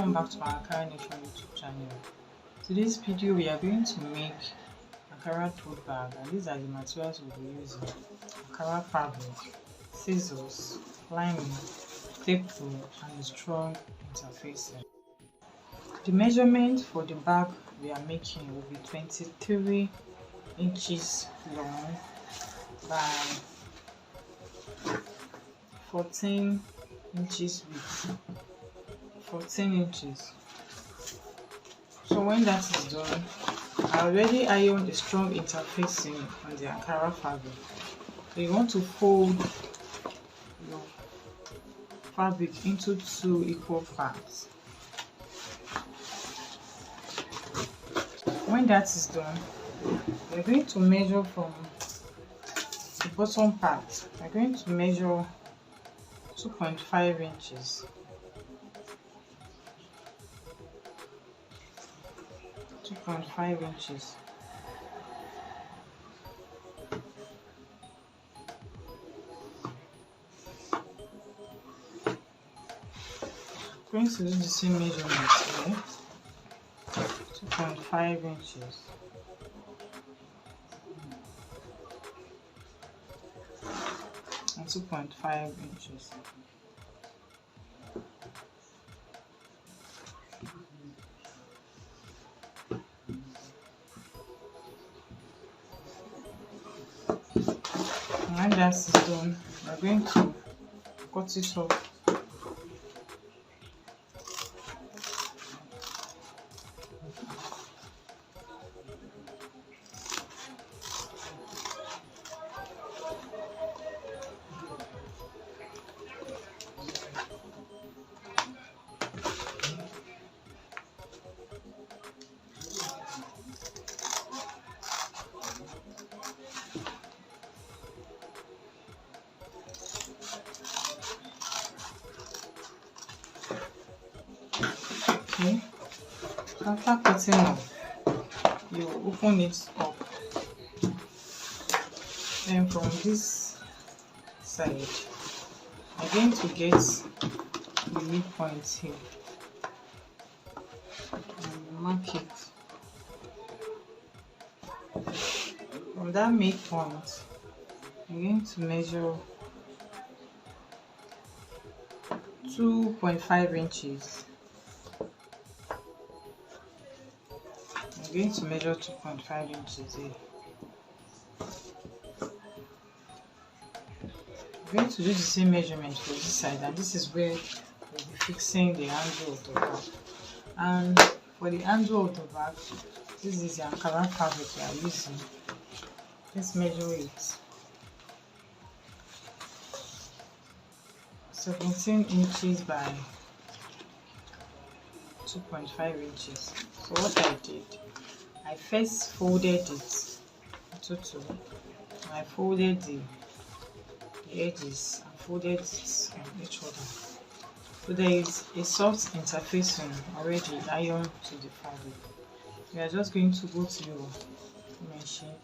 Welcome back to my Ankara Nation YouTube channel. Today's video we are going to make Ankara tote bag, and these are the materials we'll be using: Ankara fabric, scissors, lining, tape glue, and a strong interfacing. The measurement for the bag we are making will be 23 inches long by 14 inches width. 14 inches. So when that is done, I already ironed a strong interfacing on the Ankara fabric. So you want to fold your fabric into 2 equal parts. When that is done, we're going to measure from the bottom part. We're going to measure 2.5 inches. 2.5 inches. I'm going to do the same measurement here. 2.5 inches. And 2.5 inches. When that is done, we're going to cut it off. Okay. After cutting off, you open it up. Then from this side, I'm going to get the midpoint here and mark it. From that midpoint, I'm going to measure 2.5 inches. I'm going to measure 2.5 inches here. I'm going to do the same measurement for this side, and this is where we'll be fixing the handle of the bag. And for the handle of the bag, this is the Ankara fabric we are using. Let's measure it. 17 inches by 2.5 inches. So what I did, I first folded it into 2. I folded the edges and folded it on each other. So there is a soft interfacing already ironed to the fabric. We are just going to go to your machine.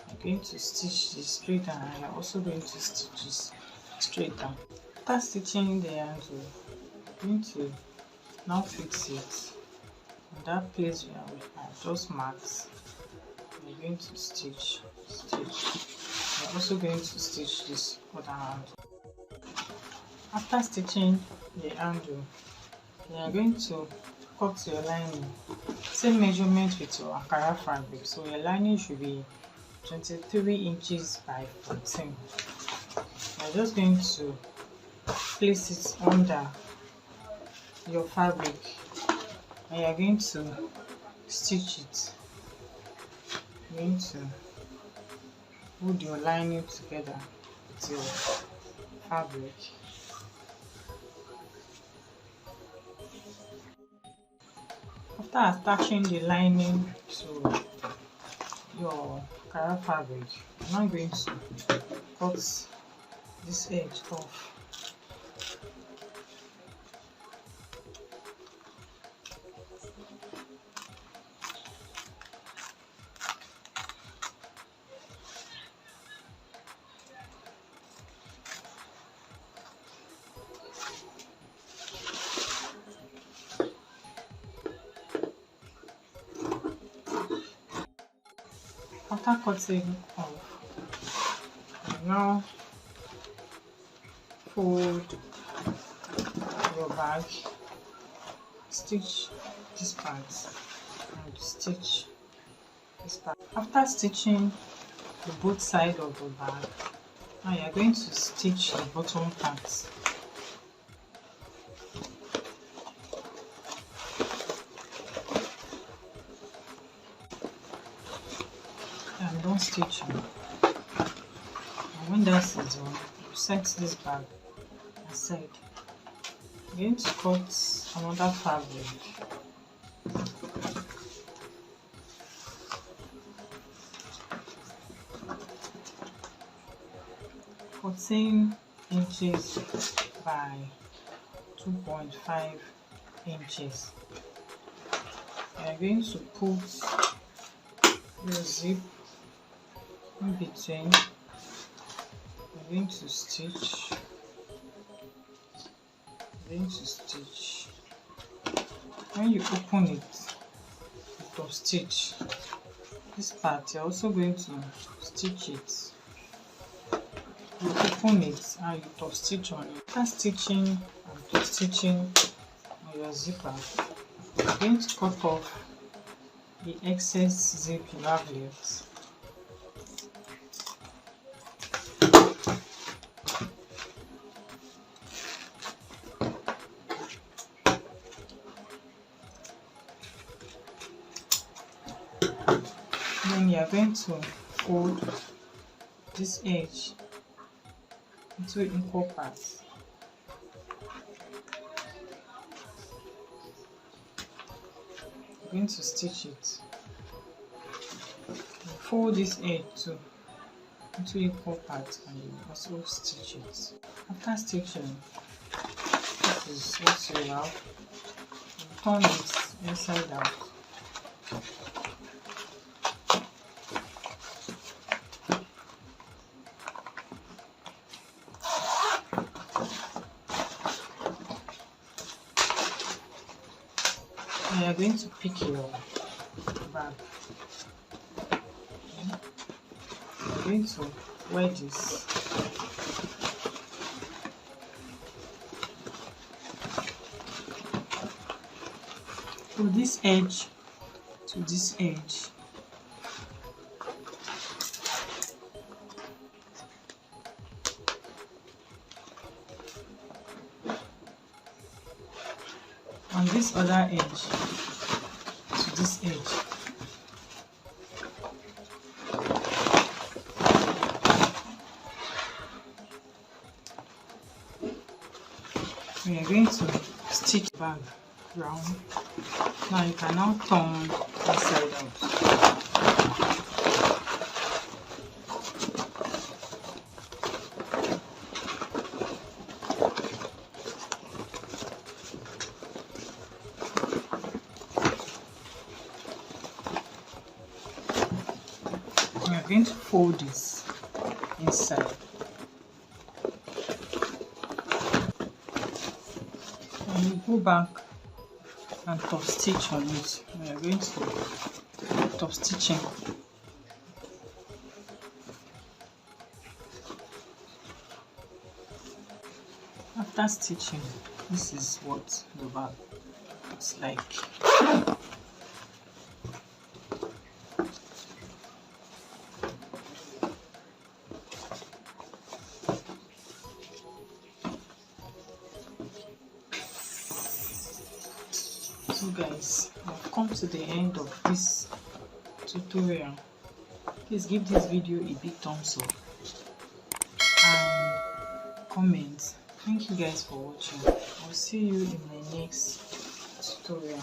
I'm going to stitch this straight down, and you're also going to stitch this straight down. After stitching the handle, I'm going to now fix it on that place where I just marked. We're going to stitch. We're also going to stitch this other handle. After stitching the handle, you are going to cut your lining. Same measurement with your Ankara fabric. So your lining should be 23 inches by 14. You're just going to place it under your fabric, and you're going to stitch it. You're going to hold your lining together with your fabric. After attaching the lining to your Ankara fabric, I'm now going to cut this edge off. After cutting off, you now fold your bag, stitch this part and stitch this part. After stitching the both sides of the bag, now you are going to stitch the bottom part. And don't stitch it. And when that is done, you set this bag aside. I'm going to cut another fabric. Fourteen inches by 2.5 inches. We are going to put your zip in between. We're going to stitch. When you open it, you top stitch this part. You're also going to stitch it. You open it and you top stitch on it. After stitching and top stitching on your zipper, you're going to cut off the excess zip you have left. Then you are going to fold this edge into equal parts. You're going to stitch it. You fold this edge too into equal parts and you also stitch it. After stitching, this is what you have. You turn it inside out. And you are going to pick your bag. You're going to wear this. From this edge to this edge. On this other edge to this edge. We are going to stitch bag round. Now you can now turn inside out. We are going to fold this inside. And you go back and top stitch on it. We are going to top stitching. After stitching, this is what the bag looks like. So guys, I've come to the end of this tutorial. Please give this video a big thumbs up and comment. Thank you guys for watching. I'll see you in my next tutorial.